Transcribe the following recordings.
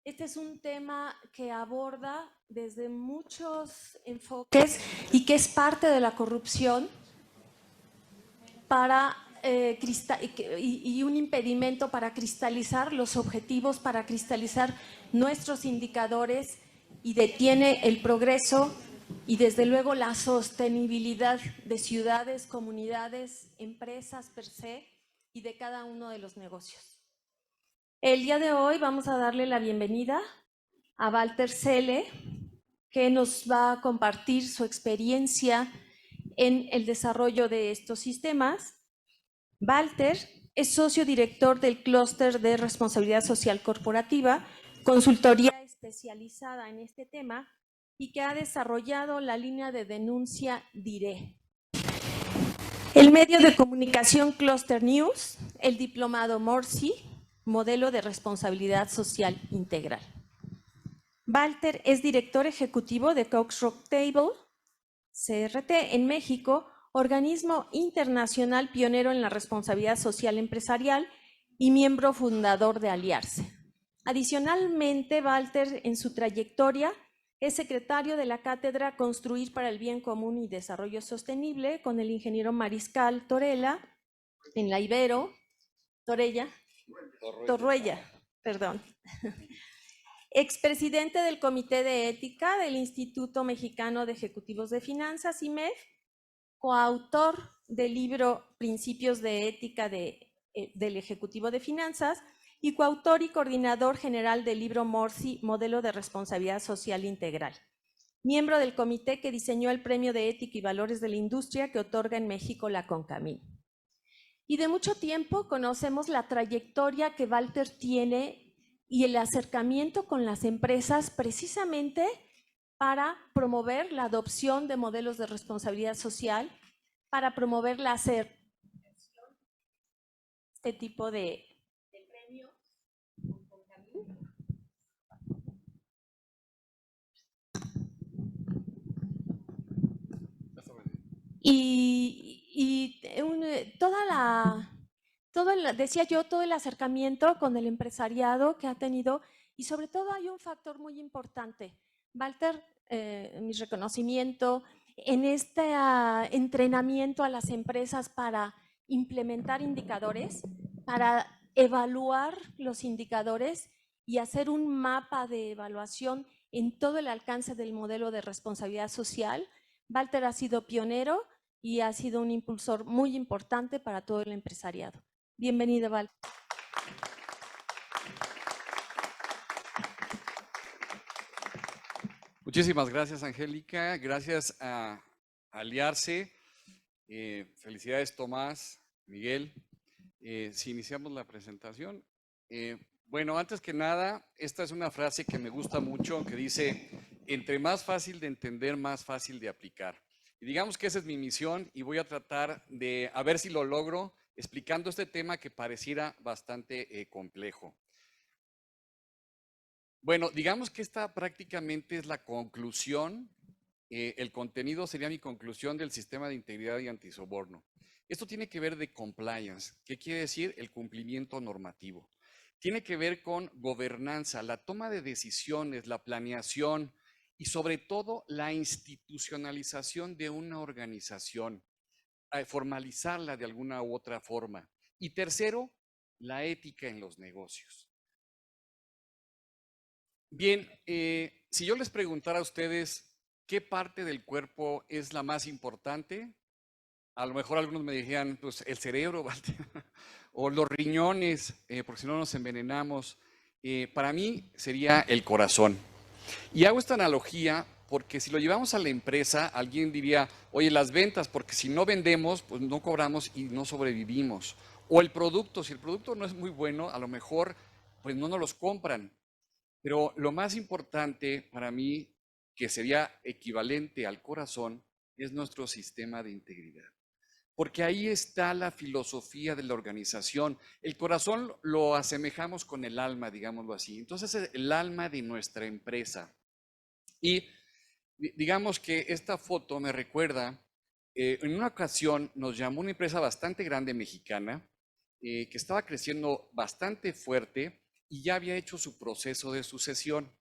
Este es un tema que aborda desde muchos enfoques y que es parte de la corrupción para y un impedimento para cristalizar los objetivos, para cristalizar nuestros indicadores y detiene el progreso y desde luego la sostenibilidad de ciudades, comunidades, empresas per se y de cada uno de los negocios. El día de hoy vamos a darle la bienvenida a Walter Selle, que nos va a compartir su experiencia en el desarrollo de estos sistemas. Walter es socio director del Clúster de Responsabilidad Social Corporativa, consultoría especializada en este tema y que ha desarrollado la línea de denuncia DIRE. El medio de comunicación Cluster News, el diplomado MORSI, Modelo de Responsabilidad Social Integral. Walter es director ejecutivo de Cox Roundtable, CRT, en México, organismo internacional pionero en la responsabilidad social empresarial y miembro fundador de Aliarse. Adicionalmente, Walter, en su trayectoria, es secretario de la cátedra Construir para el Bien Común y Desarrollo Sostenible con el ingeniero Mariscal Torruella, en la Ibero, Torruella, perdón. Expresidente del Comité de Ética del Instituto Mexicano de Ejecutivos de Finanzas, IMEF, coautor del libro Principios de Ética del Ejecutivo de Finanzas y coautor y coordinador general del libro MORSI, Modelo de Responsabilidad Social Integral. Miembro del comité que diseñó el Premio de Ética y Valores de la Industria que otorga en México la CONCAMIN. Y de mucho tiempo conocemos la trayectoria que Walter tiene y el acercamiento con las empresas precisamente para promover la adopción de modelos de responsabilidad social, para promover la este tipo de premios. Decía yo, todo el acercamiento con el empresariado que ha tenido y sobre todo hay un factor muy importante. Walter, mi reconocimiento en este entrenamiento a las empresas para implementar indicadores, para evaluar los indicadores y hacer un mapa de evaluación en todo el alcance del modelo de responsabilidad social. Walter ha sido pionero y ha sido un impulsor muy importante para todo el empresariado. Bienvenido, Walter. Muchísimas gracias, Angélica. Gracias a Aliarse. Felicidades, Tomás, Miguel. Si iniciamos la presentación. Bueno, antes que nada, esta es una frase que me gusta mucho, que dice, entre más fácil de entender, más fácil de aplicar. Y digamos que esa es mi misión y voy a tratar de, a ver si lo logro, explicando este tema que pareciera bastante complejo. Bueno, digamos que esta prácticamente es la conclusión, el contenido sería mi conclusión del sistema de integridad y antisoborno. Esto tiene que ver de compliance. ¿Qué quiere decir? El cumplimiento normativo. Tiene que ver con gobernanza, la toma de decisiones, la planeación y sobre todo la institucionalización de una organización, formalizarla de alguna u otra forma. Y tercero, la ética en los negocios. Bien, si yo les preguntara a ustedes qué parte del cuerpo es la más importante, a lo mejor algunos me dirían, pues el cerebro, o los riñones, porque si no nos envenenamos. Para mí sería el corazón. Y hago esta analogía porque si lo llevamos a la empresa, alguien diría, oye, las ventas, porque si no vendemos, pues no cobramos y no sobrevivimos. O el producto, si el producto no es muy bueno, a lo mejor pues no nos los compran. Pero lo más importante para mí, que sería equivalente al corazón, es nuestro sistema de integridad. Porque ahí está la filosofía de la organización. El corazón lo asemejamos con el alma, digámoslo así. Entonces es el alma de nuestra empresa. Y digamos que esta foto me recuerda, en una ocasión nos llamó una empresa bastante grande mexicana, que estaba creciendo bastante fuerte y ya había hecho su proceso de sucesión.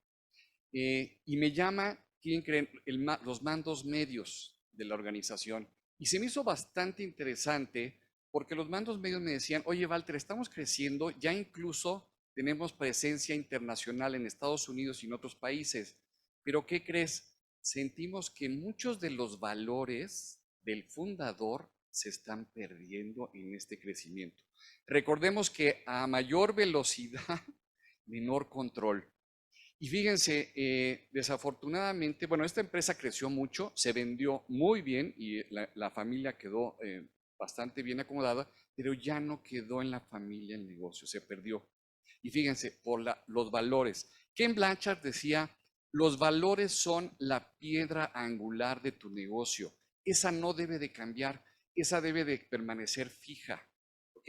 Y me llama, ¿quién creen? Los mandos medios de la organización. Y se me hizo bastante interesante porque los mandos medios me decían, oye, Walter, estamos creciendo, ya incluso tenemos presencia internacional en Estados Unidos y en otros países. Pero ¿qué crees? Sentimos que muchos de los valores del fundador se están perdiendo en este crecimiento. Recordemos que a mayor velocidad, menor control. Y fíjense, desafortunadamente, bueno, esta empresa creció mucho, se vendió muy bien y la familia quedó bastante bien acomodada, pero ya no quedó en la familia el negocio, se perdió. Y fíjense, por los valores. Ken Blanchard decía, los valores son la piedra angular de tu negocio. Esa no debe de cambiar, esa debe de permanecer fija, ¿ok?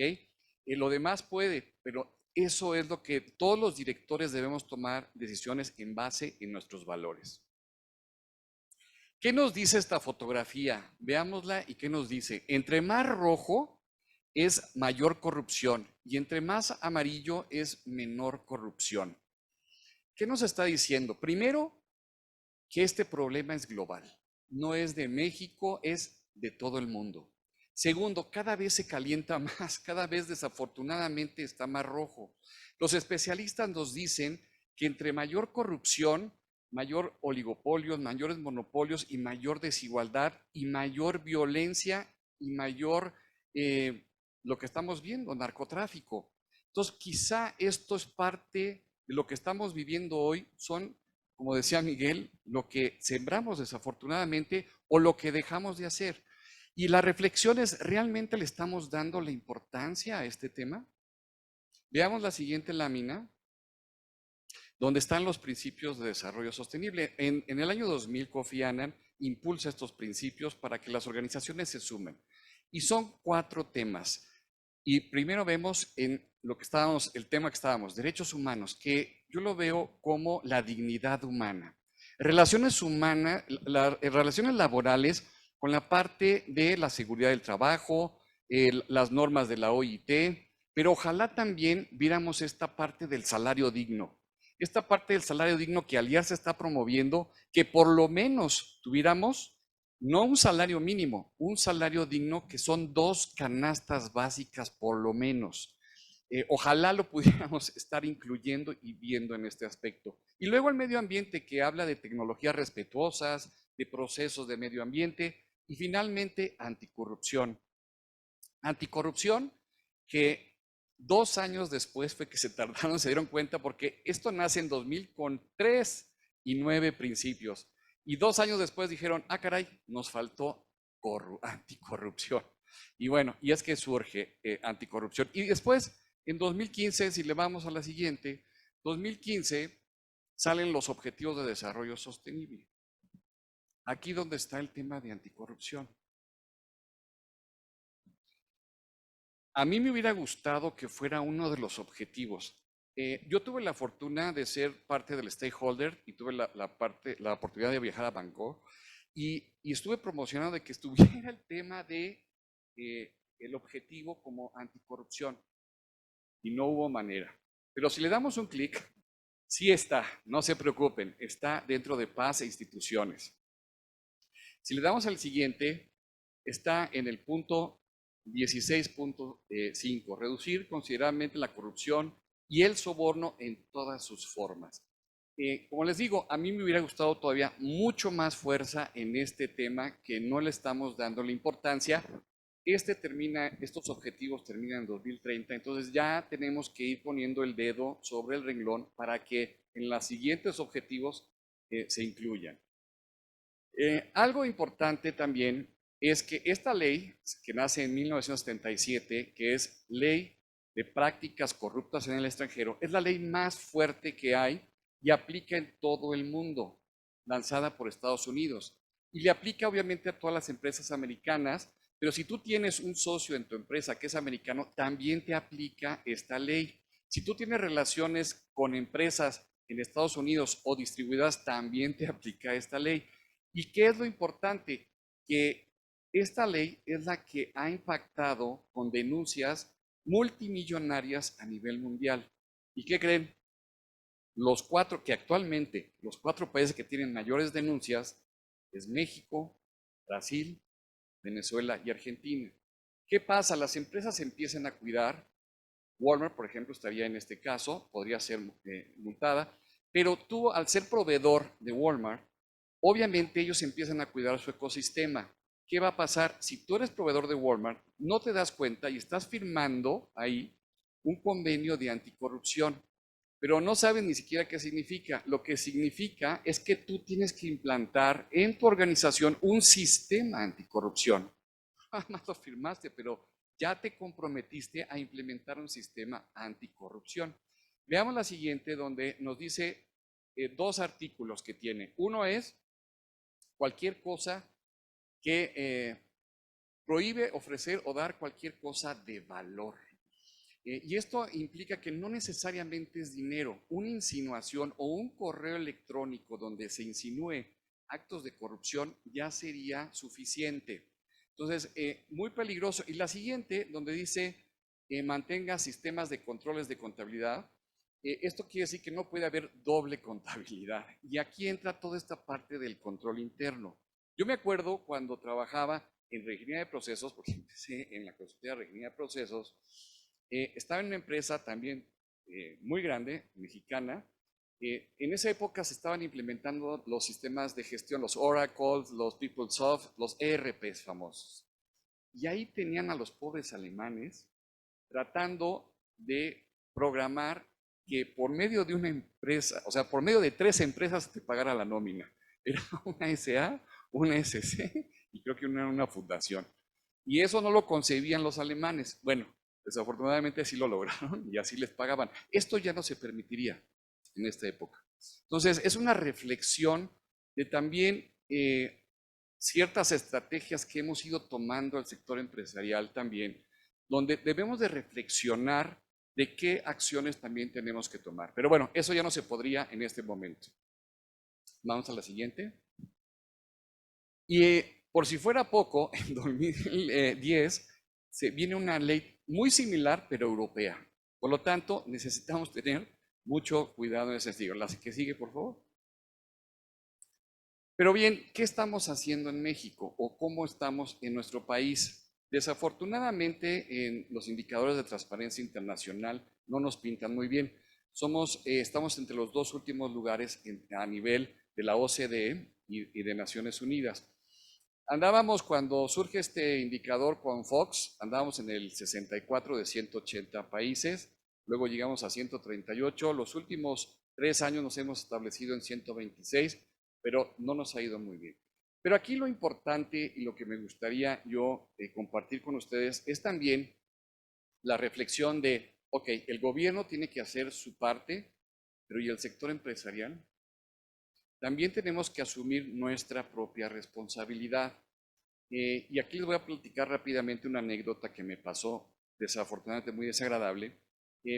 Lo demás puede, pero eso es lo que todos los directores debemos tomar decisiones en base en nuestros valores. ¿Qué nos dice esta fotografía? Veámosla y qué nos dice. Entre más rojo es mayor corrupción y entre más amarillo es menor corrupción. ¿Qué nos está diciendo? Primero, que este problema es global. No es de México, es de todo el mundo. Segundo, cada vez se calienta más, cada vez desafortunadamente está más rojo. Los especialistas nos dicen que entre mayor corrupción, mayor oligopolios, mayores monopolios y mayor desigualdad y mayor violencia y mayor lo que estamos viendo, narcotráfico. Entonces, quizá esto es parte de lo que estamos viviendo hoy, son, como decía Miguel, lo que sembramos desafortunadamente o lo que dejamos de hacer. Y la reflexión es, ¿realmente le estamos dando la importancia a este tema? Veamos la siguiente lámina, donde están los principios de desarrollo sostenible. En el año 2000, Kofi Annan impulsa estos principios para que las organizaciones se sumen. Y son 4 temas. Y primero vemos en lo que estábamos, el tema que estábamos, derechos humanos, que yo lo veo como la dignidad humana. Relaciones humanas, relaciones laborales con la parte de la seguridad del trabajo, las normas de la OIT, pero ojalá también viéramos esta parte del salario digno. Esta parte del salario digno que Alianza está promoviendo, que por lo menos tuviéramos no un salario mínimo, un salario digno que son 2 canastas básicas por lo menos. Ojalá lo pudiéramos estar incluyendo y viendo en este aspecto. Y luego el medio ambiente que habla de tecnologías respetuosas, de procesos de medio ambiente y finalmente anticorrupción. Anticorrupción que 2 años después fue que se tardaron, se dieron cuenta porque esto nace en 2000 con 3 y 9 principios. Y 2 años después dijeron, ah, caray, nos faltó anticorrupción. Y bueno, y es que surge anticorrupción. Y después, en 2015, si le vamos a la siguiente, 2015 salen los Objetivos de Desarrollo Sostenible. Aquí donde está el tema de anticorrupción. A mí me hubiera gustado que fuera uno de los objetivos. Yo tuve la fortuna de ser parte del stakeholder y tuve la oportunidad de viajar a Bangkok y estuve promocionando de que estuviera el tema de el objetivo como anticorrupción y no hubo manera. Pero si le damos un clic, sí está, no se preocupen, está dentro de paz e instituciones. Si le damos al siguiente, está en el punto 16.5, reducir considerablemente la corrupción y el soborno en todas sus formas. Como les digo, a mí me hubiera gustado todavía mucho más fuerza en este tema que no le estamos dando la importancia. Estos objetivos terminan en 2030, entonces ya tenemos que ir poniendo el dedo sobre el renglón para que en los siguientes objetivos se incluyan. Algo importante también es que esta ley, que nace en 1977, que es Ley de Prácticas Corruptas en el Extranjero, es la ley más fuerte que hay y aplica en todo el mundo, lanzada por Estados Unidos. Y le aplica obviamente a todas las empresas americanas, pero si tú tienes un socio en tu empresa que es americano, también te aplica esta ley. Si tú tienes relaciones con empresas en Estados Unidos o distribuidoras, también te aplica esta ley. ¿Y qué es lo importante? Que esta ley es la que ha impactado con denuncias multimillonarias a nivel mundial. ¿Y qué creen? Los cuatro países que tienen mayores denuncias es México, Brasil, Venezuela y Argentina. ¿Qué pasa? Las empresas empiezan a cuidar. Walmart, por ejemplo, estaría en este caso, podría ser multada, pero tú, al ser proveedor de Walmart, obviamente ellos empiezan a cuidar su ecosistema. ¿Qué va a pasar? Si tú eres proveedor de Walmart, no te das cuenta y estás firmando ahí un convenio de anticorrupción, pero no sabes ni siquiera qué significa. Lo que significa es que tú tienes que implantar en tu organización un sistema anticorrupción. Jamás lo firmaste, pero ya te comprometiste a implementar un sistema anticorrupción. Veamos la siguiente, donde nos dice dos artículos que tiene. Uno es cualquier cosa que prohíbe ofrecer o dar cualquier cosa de valor. Y esto implica que no necesariamente es dinero. Una insinuación o un correo electrónico donde se insinúe actos de corrupción ya sería suficiente. Entonces, muy peligroso. Y la siguiente, donde dice mantenga sistemas de controles de contabilidad. Esto quiere decir que no puede haber doble contabilidad. Y aquí entra toda esta parte del control interno. Yo me acuerdo cuando trabajaba en regenería de procesos, porque empecé en la consultoría de regenería de procesos, estaba en una empresa también muy grande, mexicana. En esa época se estaban implementando los sistemas de gestión, los Oracle, los PeopleSoft, los ERPs famosos. Y ahí tenían a los pobres alemanes tratando de programar que por medio de una empresa, o sea, por medio de 3 empresas te pagara la nómina. Era una SA, una SC y creo que una fundación. Y eso no lo concebían los alemanes. Bueno, desafortunadamente sí lo lograron y así les pagaban. Esto ya no se permitiría en esta época. Entonces, es una reflexión de también ciertas estrategias que hemos ido tomando al sector empresarial también, donde debemos de reflexionar de qué acciones también tenemos que tomar. Pero bueno, eso ya no se podría en este momento. Vamos a la siguiente. Y por si fuera poco, en 2010 se viene una ley muy similar, pero europea. Por lo tanto, necesitamos tener mucho cuidado en ese sentido. La que sigue, por favor. Pero bien, ¿qué estamos haciendo en México o cómo estamos en nuestro país? Desafortunadamente, en los indicadores de transparencia internacional no nos pintan muy bien. Estamos entre los 2 últimos lugares a nivel de la OCDE y de Naciones Unidas. Andábamos, cuando surge este indicador con Fox, andábamos en el 64 de 180 países, luego llegamos a 138, los últimos 3 años nos hemos establecido en 126, pero no nos ha ido muy bien. Pero aquí lo importante y lo que me gustaría yo compartir con ustedes es también la reflexión de, ok, el gobierno tiene que hacer su parte, pero ¿y el sector empresarial? También tenemos que asumir nuestra propia responsabilidad. Y aquí les voy a platicar rápidamente una anécdota que me pasó, desafortunadamente muy desagradable,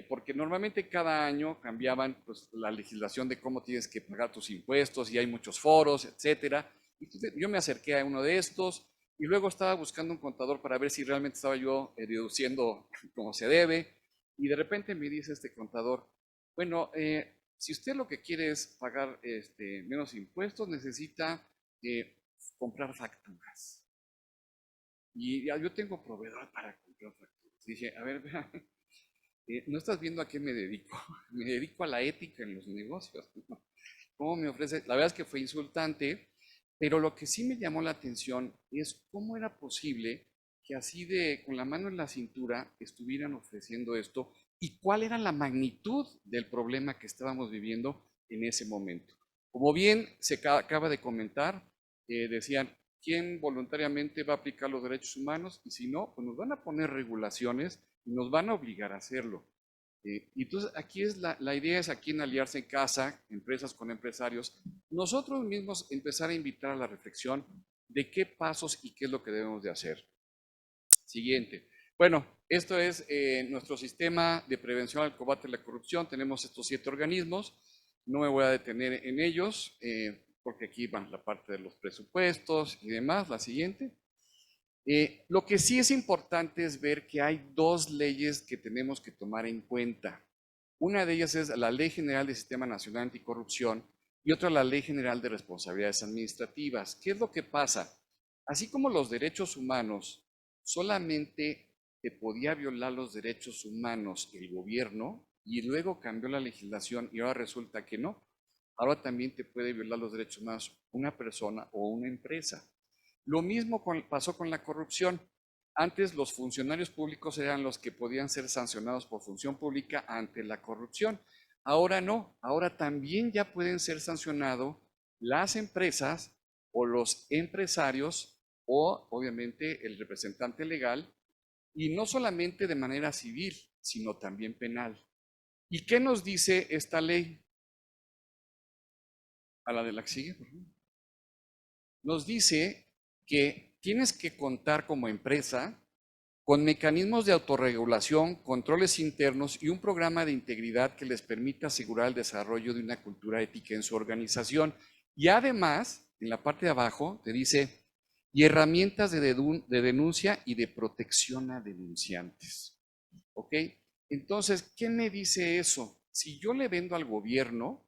porque normalmente cada año cambiaban pues, la legislación de cómo tienes que pagar tus impuestos y hay muchos foros, etcétera. Entonces, yo me acerqué a uno de estos y luego estaba buscando un contador para ver si realmente estaba yo deduciendo como se debe. Y de repente me dice este contador, bueno, si usted lo que quiere es pagar menos impuestos, necesita comprar facturas. Y ya yo tengo proveedor para comprar facturas. Dije, a ver, no estás viendo a qué me dedico. Me dedico a la ética en los negocios. ¿Cómo me ofrece? La verdad es que fue insultante, pero lo que sí me llamó la atención es cómo era posible que así con la mano en la cintura estuvieran ofreciendo esto y cuál era la magnitud del problema que estábamos viviendo en ese momento. Como bien se acaba de comentar, decían, ¿quién voluntariamente va a aplicar los derechos humanos? Y si no, pues nos van a poner regulaciones y nos van a obligar a hacerlo. Y entonces aquí la idea es aquí en Aliarse en Casa, empresas con empresarios, nosotros mismos empezar a invitar a la reflexión de qué pasos y qué es lo que debemos de hacer. Siguiente. Bueno, esto es nuestro sistema de prevención al combate a la corrupción. Tenemos estos 7 organismos. No me voy a detener en ellos porque aquí van la parte de los presupuestos y demás. La siguiente. Lo que sí es importante es ver que hay 2 leyes que tenemos que tomar en cuenta. Una de ellas es la Ley General del Sistema Nacional Anticorrupción y otra la Ley General de Responsabilidades Administrativas. ¿Qué es lo que pasa? Así como los derechos humanos solamente te podía violar los derechos humanos el gobierno y luego cambió la legislación y ahora resulta que no, ahora también te puede violar los derechos humanos una persona o una empresa. Lo mismo pasó con la corrupción. Antes los funcionarios públicos eran los que podían ser sancionados por función pública ante la corrupción. Ahora no, ahora también ya pueden ser sancionados las empresas o los empresarios o obviamente el representante legal, y no solamente de manera civil, sino también penal. ¿Y qué nos dice esta ley? A la de la que sigue, por favor. Nos dice que tienes que contar como empresa con mecanismos de autorregulación, controles internos y un programa de integridad que les permita asegurar el desarrollo de una cultura ética en su organización. Y además, en la parte de abajo, te dice, y herramientas de denuncia y de protección a denunciantes. ¿Ok? Entonces, ¿qué me dice eso? Si yo le vendo al gobierno,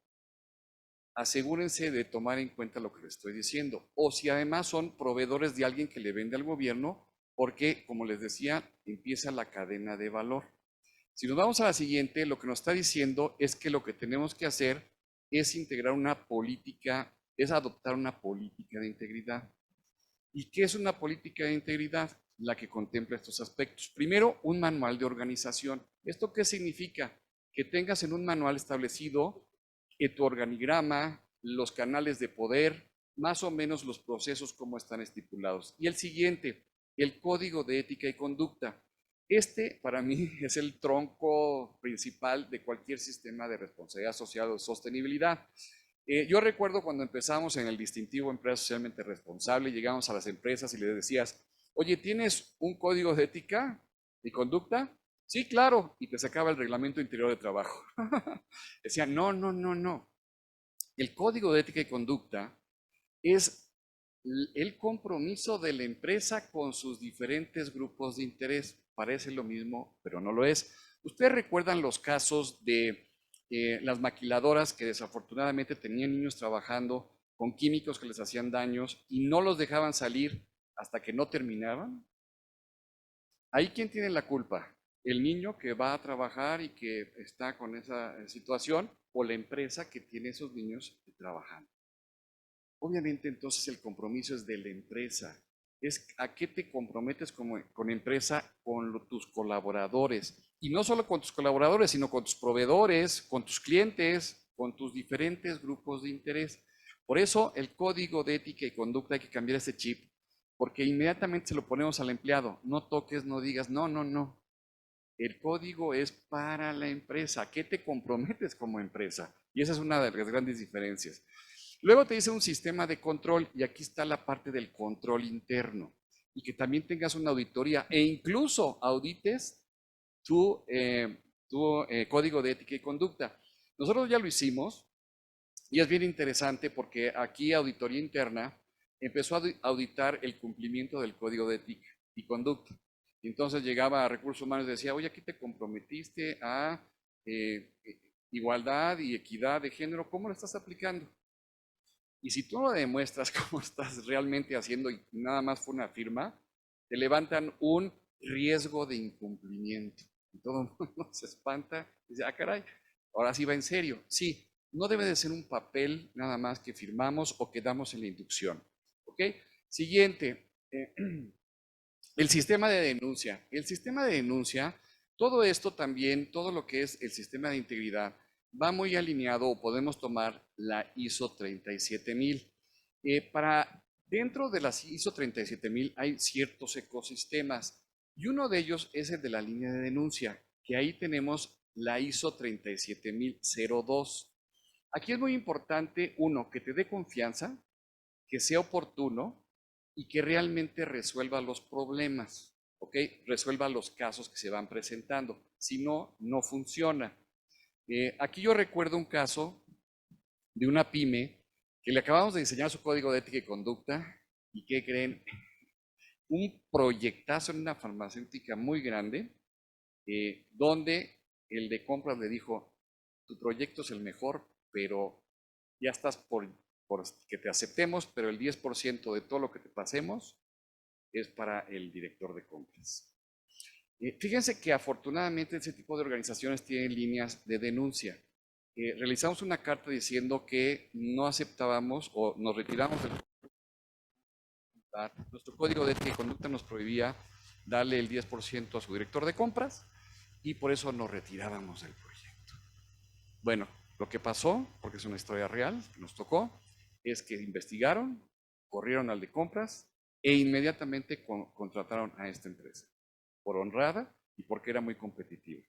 asegúrense de tomar en cuenta lo que les estoy diciendo. O si además son proveedores de alguien que le vende al gobierno, porque, como les decía, empieza la cadena de valor. Si nos vamos a la siguiente, lo que nos está diciendo es que lo que tenemos que hacer es integrar una política, es adoptar una política de integridad. ¿Y qué es una política de integridad? La que contempla estos aspectos. Primero, un manual de organización. ¿Esto qué significa? Que tengas en un manual establecido que tu organigrama, los canales de poder, más o menos los procesos como están estipulados. Y el siguiente, el código de ética y conducta. Este para mí es el tronco principal de cualquier sistema de responsabilidad social o sostenibilidad. Yo recuerdo cuando empezamos en el distintivo Empresa Socialmente Responsable, llegamos a las empresas y les decías, oye, ¿tienes un código de ética y conducta? Sí, claro, y te sacaba el reglamento interior de trabajo. Decían, no, no, no, no. El código de ética y conducta es el compromiso de la empresa con sus diferentes grupos de interés. Parece lo mismo, pero no lo es. ¿Ustedes recuerdan los casos de las maquiladoras que desafortunadamente tenían niños trabajando con químicos que les hacían daños y no los dejaban salir hasta que no terminaban? ¿Ahí quién tiene la culpa? ¿El niño que va a trabajar y que está con esa situación o la empresa que tiene esos niños trabajando? Obviamente entonces el compromiso es de la empresa. Es a qué te comprometes con empresa, con tus colaboradores. Y no solo con tus colaboradores, sino con tus proveedores, con tus clientes, con tus diferentes grupos de interés. Por eso el código de ética y conducta hay que cambiar ese chip, porque inmediatamente se lo ponemos al empleado. No toques, no digas, no, no, no. El código es para la empresa. ¿A qué te comprometes como empresa? Y esa es una de las grandes diferencias. Luego te dice un sistema de control y aquí está la parte del control interno y que también tengas una auditoría e incluso audites tu código de ética y conducta. Nosotros ya lo hicimos y es bien interesante porque aquí Auditoría Interna empezó a auditar el cumplimiento del código de ética y conducta. Y entonces llegaba a Recursos Humanos y decía, oye, aquí te comprometiste a igualdad y equidad de género, ¿cómo lo estás aplicando? Y si tú no demuestras cómo estás realmente haciendo y nada más fue una firma, te levantan un riesgo de incumplimiento. Y todo el mundo se espanta y dice, ah, caray, ahora sí va en serio. Sí, no debe de ser un papel nada más que firmamos o que damos en la inducción. ¿Ok? Siguiente, el sistema de denuncia. El sistema de denuncia, todo esto también, todo lo que es el sistema de integridad, va muy alineado o podemos tomar la ISO 37000. Dentro de las ISO 37000 hay ciertos ecosistemas y uno de ellos es el de la línea de denuncia, que ahí tenemos la ISO 37002. Aquí es muy importante, uno, que te dé confianza, que sea oportuno y que realmente resuelva los problemas, ¿ok? Resuelva los casos que se van presentando. Si no, no funciona. Aquí yo recuerdo un caso de una pyme que le acabamos de diseñar su código de ética y conducta y ¿qué creen? Un proyectazo en una farmacéutica muy grande donde el de compras le dijo, tu proyecto es el mejor, pero ya estás por que te aceptemos, pero el 10% de todo lo que te pasemos es para el director de compras. Fíjense que afortunadamente ese tipo de organizaciones tienen líneas de denuncia. Realizamos una carta diciendo que no aceptábamos o nos retiramos del nuestro código de ética y conducta nos prohibía darle el 10% a su director de compras y por eso nos retirábamos del proyecto. Bueno, lo que pasó, porque es una historia real que nos tocó, es que investigaron, corrieron al de compras e inmediatamente contrataron a esta empresa por honrada y porque era muy competitiva.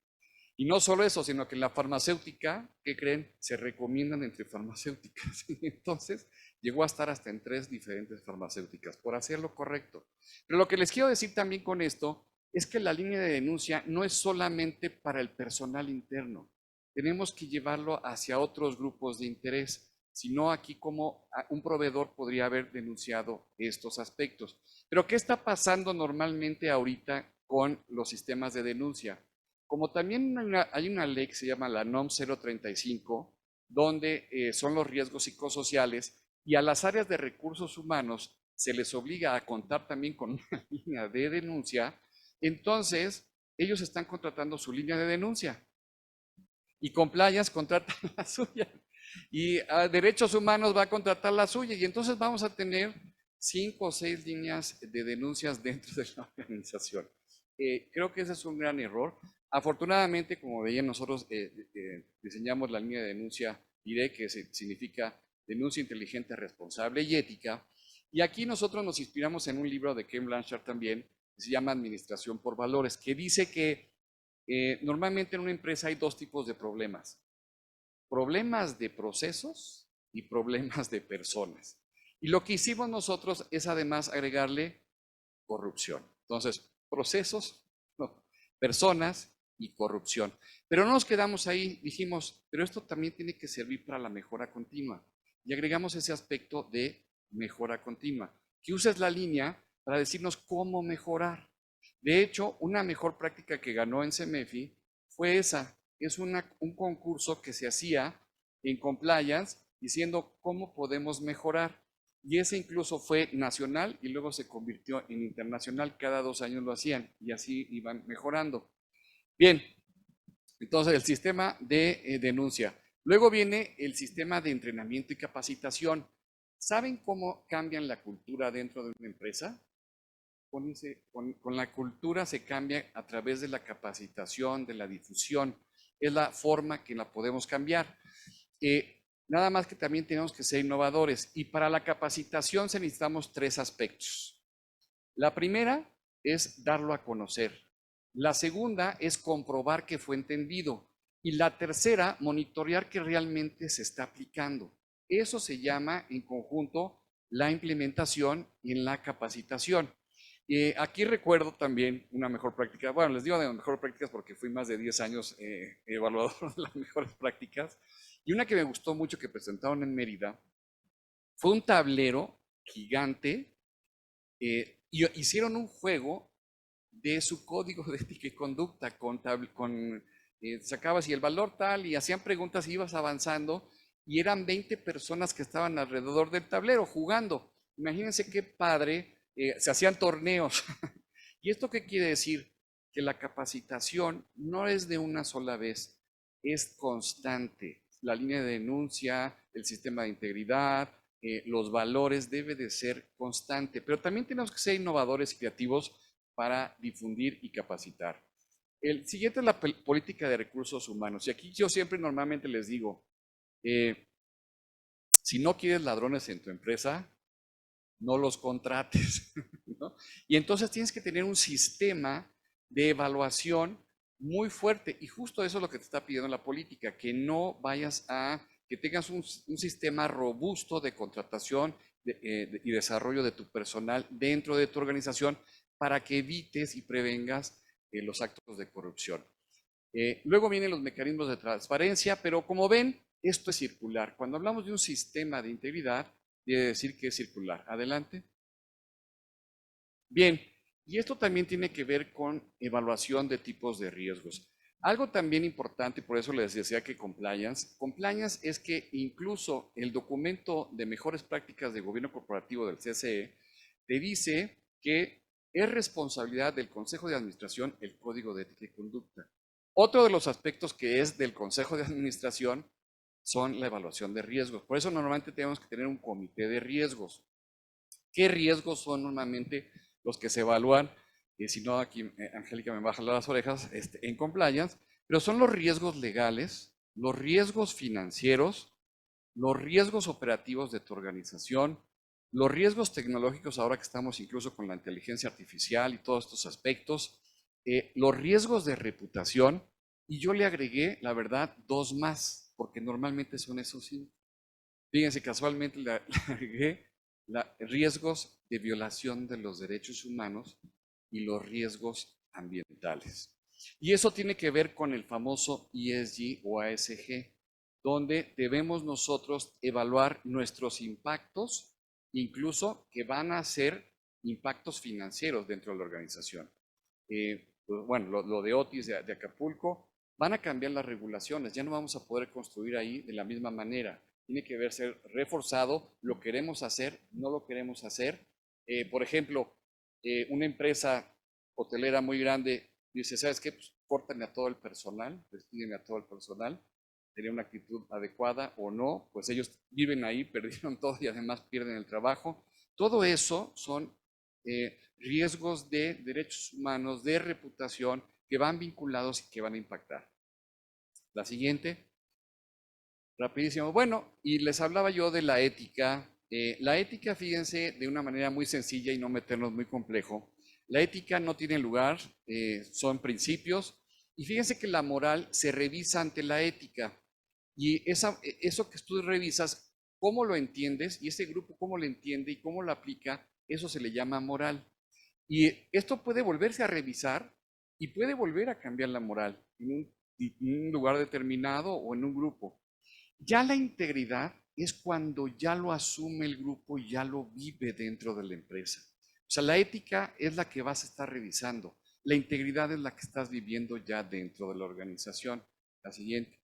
Y no solo eso, sino que en la farmacéutica, ¿qué creen? Se recomiendan entre farmacéuticas. Entonces, llegó a estar hasta en 3 diferentes farmacéuticas por hacer lo correcto. Pero lo que les quiero decir también con esto es que la línea de denuncia no es solamente para el personal interno. Tenemos que llevarlo hacia otros grupos de interés. Si no, aquí como un proveedor podría haber denunciado estos aspectos. Pero ¿qué está pasando normalmente ahorita con los sistemas de denuncia? Como también hay una ley que se llama la NOM 035, donde son los riesgos psicosociales, y a las áreas de recursos humanos se les obliga a contar también con una línea de denuncia, entonces ellos están contratando su línea de denuncia y Compliance contrata la suya y a Derechos Humanos va a contratar la suya y entonces vamos a tener 5 o 6 líneas de denuncias dentro de la organización. Creo que ese es un gran error. Afortunadamente, como veían, nosotros diseñamos la línea de denuncia DIRE, que significa denuncia inteligente, responsable y ética. Y aquí nosotros nos inspiramos en un libro de Ken Blanchard también, que se llama Administración por Valores, que dice que normalmente en una empresa hay 2 tipos de problemas. Problemas de procesos y problemas de personas. Y lo que hicimos nosotros es además agregarle corrupción. Entonces, procesos, no, personas y corrupción. Pero no nos quedamos ahí, dijimos, pero esto también tiene que servir para la mejora continua. Y agregamos ese aspecto de mejora continua. Que uses la línea para decirnos cómo mejorar. De hecho, una mejor práctica que ganó en CEMEFI fue esa. Es un concurso que se hacía en compliance diciendo cómo podemos mejorar. Y ese incluso fue nacional y luego se convirtió en internacional. Cada 2 años lo hacían y así iban mejorando. Bien, entonces el sistema de denuncia. Luego viene el sistema de entrenamiento y capacitación. ¿Saben cómo cambian la cultura dentro de una empresa? Con la cultura se cambia a través de la capacitación, de la difusión. Es la forma que la podemos cambiar. Nada más que también tenemos que ser innovadores. Y para la capacitación se necesitamos 3 aspectos. La primera es darlo a conocer. La segunda es comprobar que fue entendido. Y la tercera, monitorear que realmente se está aplicando. Eso se llama en conjunto la implementación y la capacitación. Aquí recuerdo también una mejor práctica. Bueno, les digo de mejores prácticas porque fui más de 10 años evaluador de las mejores prácticas. Y una que me gustó mucho que presentaron en Mérida fue un tablero gigante. Y hicieron un juego de su código de ética y conducta sacabas y el valor tal y hacían preguntas y ibas avanzando y eran 20 personas que estaban alrededor del tablero jugando. Imagínense qué padre, se hacían torneos. ¿Y esto qué quiere decir? Que la capacitación no es de una sola vez, es constante. La línea de denuncia, el sistema de integridad, los valores debe de ser constante, pero también tenemos que ser innovadores y creativos para difundir y capacitar. El siguiente es la política de recursos humanos. Y aquí yo siempre normalmente les digo, si no quieres ladrones en tu empresa, no los contrates, ¿no? Y entonces tienes que tener un sistema de evaluación muy fuerte. Y justo eso es lo que te está pidiendo la política, que no vayas que tengas un sistema robusto de contratación y desarrollo de tu personal dentro de tu organización para que evites y prevengas los actos de corrupción. Luego vienen los mecanismos de transparencia, pero como ven, esto es circular. Cuando hablamos de un sistema de integridad, quiere decir que es circular. Adelante. Bien, y esto también tiene que ver con evaluación de tipos de riesgos. Algo también importante, por eso les decía que compliance es que incluso el documento de mejores prácticas de gobierno corporativo del CCE te dice que es responsabilidad del Consejo de Administración el Código de Ética y Conducta. Otro de los aspectos que es del Consejo de Administración son la evaluación de riesgos. Por eso normalmente tenemos que tener un comité de riesgos. ¿Qué riesgos son normalmente los que se evalúan? Si no, aquí Angélica me baja las orejas, en compliance, pero son los riesgos legales, los riesgos financieros, los riesgos operativos de tu organización, los riesgos tecnológicos, ahora que estamos incluso con la inteligencia artificial y todos estos aspectos, los riesgos de reputación, y yo le agregué, la verdad, 2 más, porque normalmente son esos 5. Fíjense, casualmente le agregué riesgos de violación de los derechos humanos y los riesgos ambientales. Y eso tiene que ver con el famoso ESG o ASG, donde debemos nosotros evaluar nuestros impactos, incluso que van a ser impactos financieros dentro de la organización. Pues bueno, lo de Otis de Acapulco, van a cambiar las regulaciones, ya no vamos a poder construir ahí de la misma manera. Tiene que ser reforzado, lo queremos hacer, no lo queremos hacer. Por ejemplo, una empresa hotelera muy grande dice, ¿sabes qué? Pues córtale a todo el personal, despídenle a todo el personal, sería una actitud adecuada o no, pues ellos viven ahí, perdieron todo y además pierden el trabajo. Todo eso son riesgos de derechos humanos, de reputación, que van vinculados y que van a impactar. La siguiente. Rapidísimo. Bueno, y les hablaba yo de la ética. La ética, fíjense, de una manera muy sencilla y no meternos muy complejo. La ética no tiene lugar, son principios. Y fíjense que la moral se revisa ante la ética. Y eso que tú revisas, cómo lo entiendes, y ese grupo cómo lo entiende y cómo lo aplica, eso se le llama moral. Y esto puede volverse a revisar y puede volver a cambiar la moral en un lugar determinado o en un grupo. Ya la integridad es cuando ya lo asume el grupo y ya lo vive dentro de la empresa. O sea, la ética es la que vas a estar revisando. La integridad es la que estás viviendo ya dentro de la organización. La siguiente.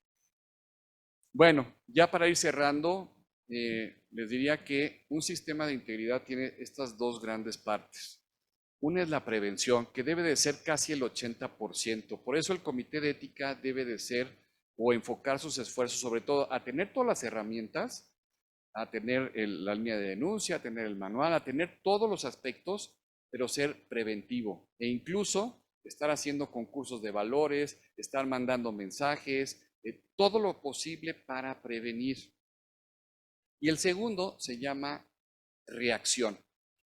Bueno, ya para ir cerrando, les diría que un sistema de integridad tiene estas 2 grandes partes. Una es la prevención, que debe de ser casi el 80%. Por eso el comité de ética debe de ser o enfocar sus esfuerzos sobre todo a tener todas las herramientas, a tener la línea de denuncia, a tener el manual, a tener todos los aspectos, pero ser preventivo e incluso estar haciendo concursos de valores, estar mandando mensajes, todo lo posible para prevenir. Y el segundo se llama reacción.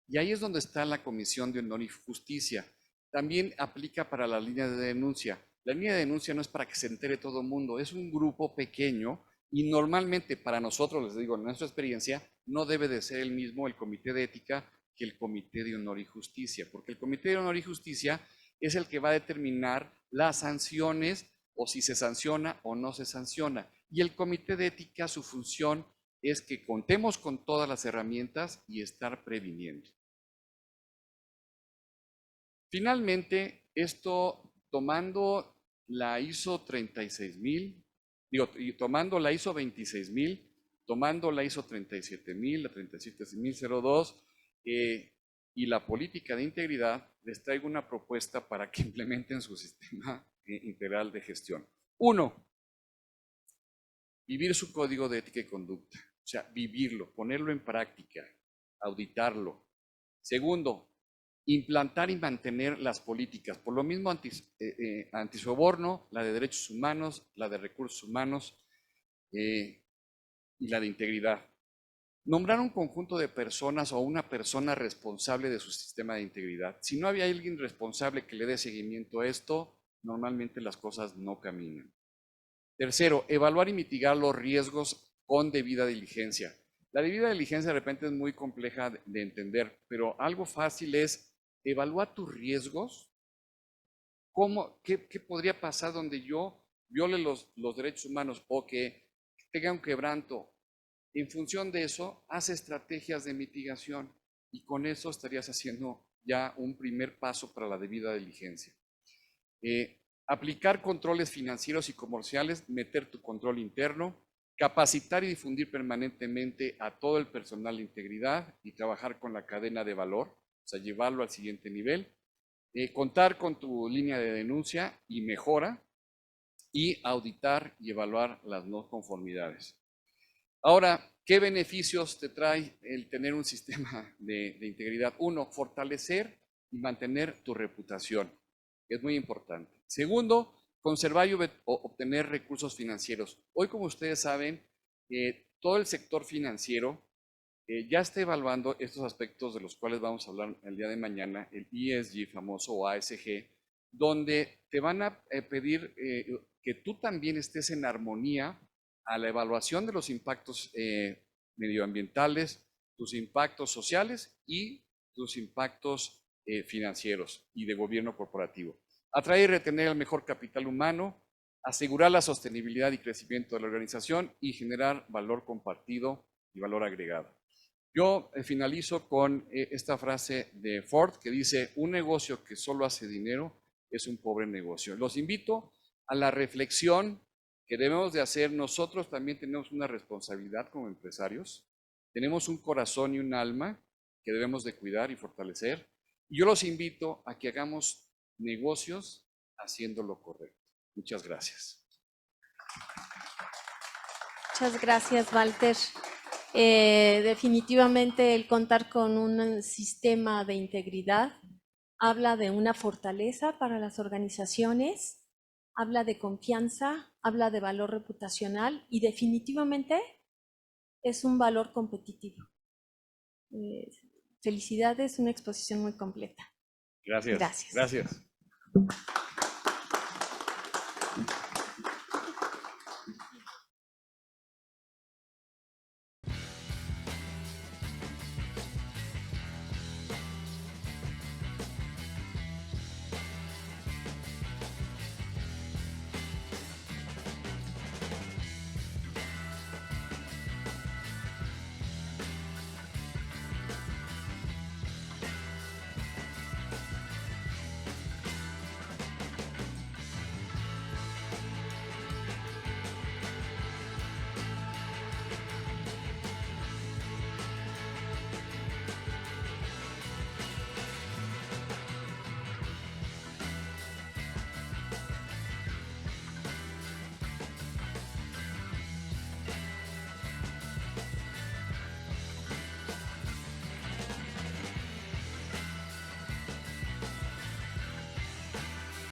Y ahí es donde está la Comisión de Honor y Justicia. También aplica para la línea de denuncia. La línea de denuncia no es para que se entere todo el mundo, es un grupo pequeño y normalmente para nosotros, les digo, en nuestra experiencia, no debe de ser el mismo el Comité de Ética que el Comité de Honor y Justicia, porque el Comité de Honor y Justicia es el que va a determinar las sanciones o si se sanciona o no se sanciona. Y el Comité de Ética, su función es que contemos con todas las herramientas y estar previniendo. Finalmente, esto tomando la ISO 36000, tomando la ISO 26000, tomando la ISO 37000, la 37002 y la política de integridad, les traigo una propuesta para que implementen su sistema integral de gestión. 1. Vivir su código de ética y conducta. O sea, vivirlo, ponerlo en práctica, auditarlo. Segundo, implantar y mantener las políticas, por lo mismo antisoborno, la de derechos humanos, la de recursos humanos y la de integridad. Nombrar un conjunto de personas o una persona responsable de su sistema de integridad. Si no había alguien responsable que le dé seguimiento a esto, normalmente las cosas no caminan. Tercero, evaluar y mitigar los riesgos con debida diligencia. La debida diligencia de repente es muy compleja de entender, pero algo fácil es evaluar tus riesgos. ¿Qué podría pasar donde yo viole los derechos humanos o que tenga un quebranto? En función de eso, haz estrategias de mitigación y con eso estarías haciendo ya un primer paso para la debida diligencia. Aplicar controles financieros y comerciales, meter tu control interno, capacitar y difundir permanentemente a todo el personal de integridad y trabajar con la cadena de valor, o sea, llevarlo al siguiente nivel, contar con tu línea de denuncia y mejora, y auditar y evaluar las no conformidades. Ahora, ¿qué beneficios te trae el tener un sistema de integridad? Uno, fortalecer y mantener tu reputación, que es muy importante. Segundo, conservar y obtener recursos financieros. Hoy, como ustedes saben, todo el sector financiero ya está evaluando estos aspectos de los cuales vamos a hablar el día de mañana, el ESG famoso o ASG, donde te van a pedir que tú también estés en armonía a la evaluación de los impactos medioambientales, tus impactos sociales y tus impactos financieros y de gobierno corporativo. Atraer y retener el mejor capital humano, asegurar la sostenibilidad y crecimiento de la organización y generar valor compartido y valor agregado. Yo finalizo con esta frase de Ford que dice, un negocio que solo hace dinero es un pobre negocio. Los invito a la reflexión que debemos de hacer. Nosotros también tenemos una responsabilidad como empresarios. Tenemos un corazón y un alma que debemos de cuidar y fortalecer. Y yo los invito a que hagamos negocios haciendo lo correcto. Muchas gracias. Muchas gracias, Walter. Definitivamente el contar con un sistema de integridad habla de una fortaleza para las organizaciones, habla de confianza, habla de valor reputacional y definitivamente es un valor competitivo. Felicidades, una exposición muy completa. Gracias. Gracias. Gracias.